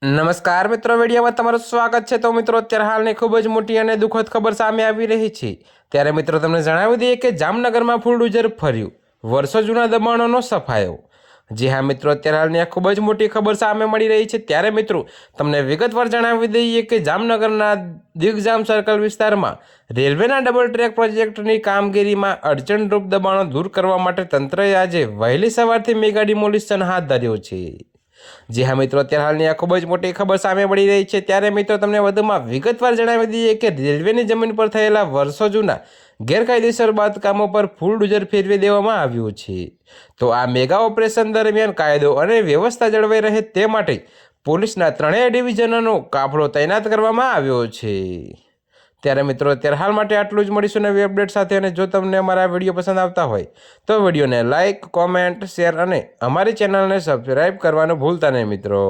નમસ્કાર મિત્રો, વિડીયોમાં તમારું સ્વાગત છે। તો મિત્રો, અત્યારે હાલની ખૂબ જ મોટી અને દુઃખદ ખબર સામે આવી રહી છે। ત્યારે મિત્રો તમને જણાવી દઈએ કે જામનગરમાં બુલડોઝર ફર્યું, વર્ષો જૂના દબાણોનો સફાયો। જી હા મિત્રો, અત્યારે હાલની આ ખૂબ જ મોટી ખબર સામે મળી રહી છે। ત્યારે મિત્રો તમને વિગતવાર જણાવી દઈએ કે જામનગરના દિગ્જામ સર્કલ વિસ્તારમાં રેલવેના ડબલ ટ્રેક પ્રોજેક્ટની કામગીરીમાં અડચણરૂપ દબાણો દૂર કરવા માટે તંત્રએ આજે વહેલી સવારથી મેગા ડિમોલિશન હાથ ધર્યો છે। જી હા મિત્રો, અત્યારે હાલની આ ખૂબ જ મોટી ખબર સામે મળી રહી છે। ત્યારે મિત્રો તમને વધુમાં વિગતવાર જણાવી દઈએ કે રેલવેની જમીન પર થયેલા વર્ષો જૂના ગેરકાયદેસર બાંધકામો પર બુલડોઝર ફેરવી દેવામાં આવ્યું છે। તો આ મેગા ઓપરેશન દરમિયાન કાયદો અને વ્યવસ્થા જળવાઈ રહે તે માટે પોલીસના ત્રણેય ડિવિઝનોનો કાફલો તૈનાત કરવામાં આવ્યો છે। ત્યારે મિત્રો અત્યારે હાલ માટે આટલું જ। મળીશું નવી અપડેટ સાથે। અને જો તમને અમારા વિડીયો પસંદ આવતા હોય તો વિડીયોને લાઇક, કોમેન્ટ, શેર અને અમારી ચેનલને સબસ્ક્રાઈબ કરવાનું ભૂલતા નહીં મિત્રો।